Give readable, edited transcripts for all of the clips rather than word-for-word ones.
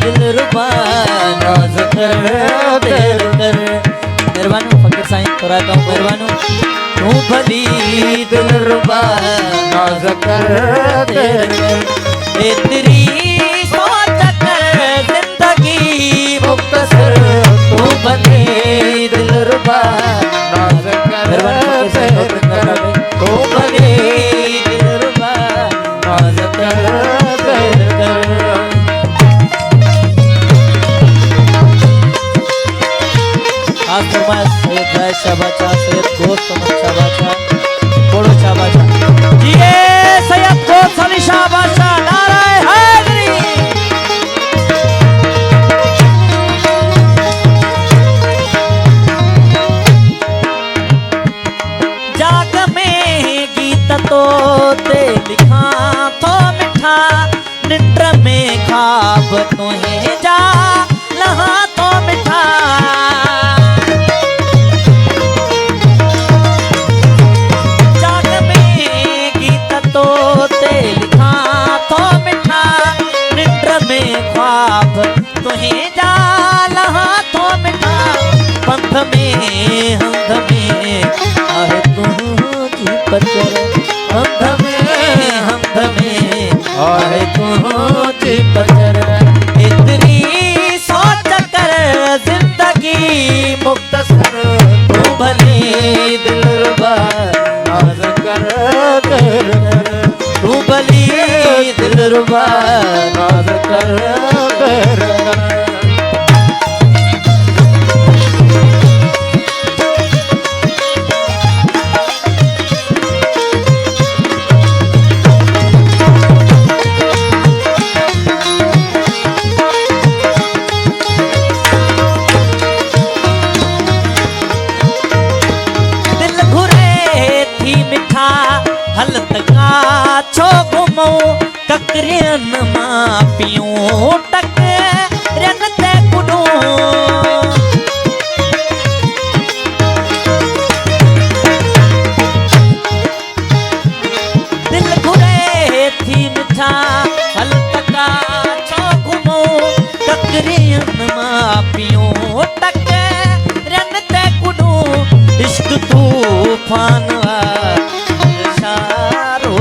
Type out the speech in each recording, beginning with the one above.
दिलरुबा नाज कर देर कर। मेहरबानी फकीर साईं थोड़ा कहूँ मेहरबानी। तू भली दिलरुबा नाज कर देर कर। ए तेरी सोच कर जिंदगी मुख्तसर। तू भली दिलरुबा नाज कर देर कर। तू भली दिलरुबा नाज कर देर कर। सैयद जायद शाह बादशाह, सैयद गोश्त अहमद शाह बादशाह, कोड़ो शाह बादशाह, ये सैयद गोश्त अली शाह बादशाह, नाराए हैदरी। जाग में गीत तो ते लिखा तो मिठा। निद्र में ख्वाब तुम्हें जा लहा तो मिठा। तुहें जाल हाथों में ना पंथ में हंध में आहे तुझी पचर। पंथ में हंध में आहे तुझी पचर। इतनी सोच कर जिंदगी मुख्तसर। तू भली दिलरुबा नाज कर देर कर। तू भली दिलरुबा नाज कर देर कर। हलत का छो घुमो ककरियन मां पियूं टकरियन ते कुडूं। दिल घुरे थी मिठा हलत का छो घुमो ककरियन मां पियूं टकरियन ते कुडूं। इश्क तूफान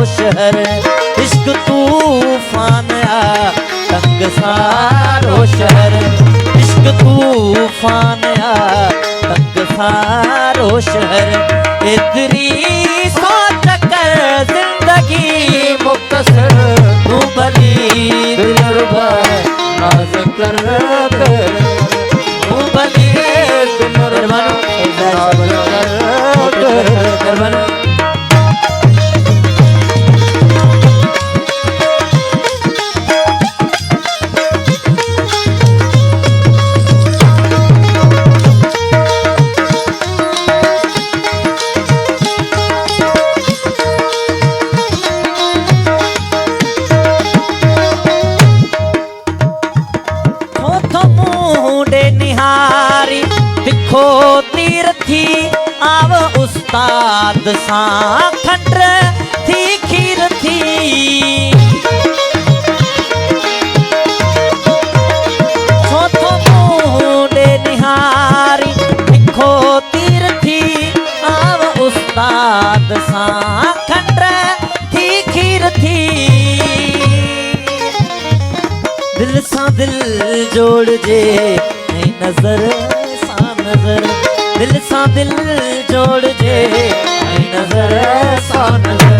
शहर इश्क तूफान आ तंग सारो शहर। इश्क तूफान आ तंग सारो शहर। इतनी सोच कर जिंदगी मुख्तसर। तू भली दिलरुबा नाज कर देर। तू भली दिलरुबा नाज कर देर। दिखो तीरथी आव उस्ताद सा खंड थी खीर थी। छोथो मुंडे निहारी दिखो तीरथी आव उस्ताद सा खंड थी खीर थी। दिल सा दिल जोड़ जे नजर नजर। दिल सा दिल जोड़ जे नजर सा नजर।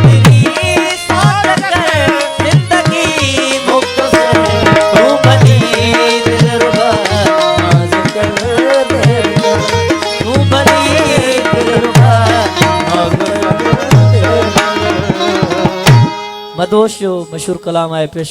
तेरी सोच कर जिंदगी मुख्तसर। तू भली दिलरुबा नाज कर देर कर। तू भली दिलरुबा नाज कर देर कर। मदोश जो मशहूर कलाम आए पेश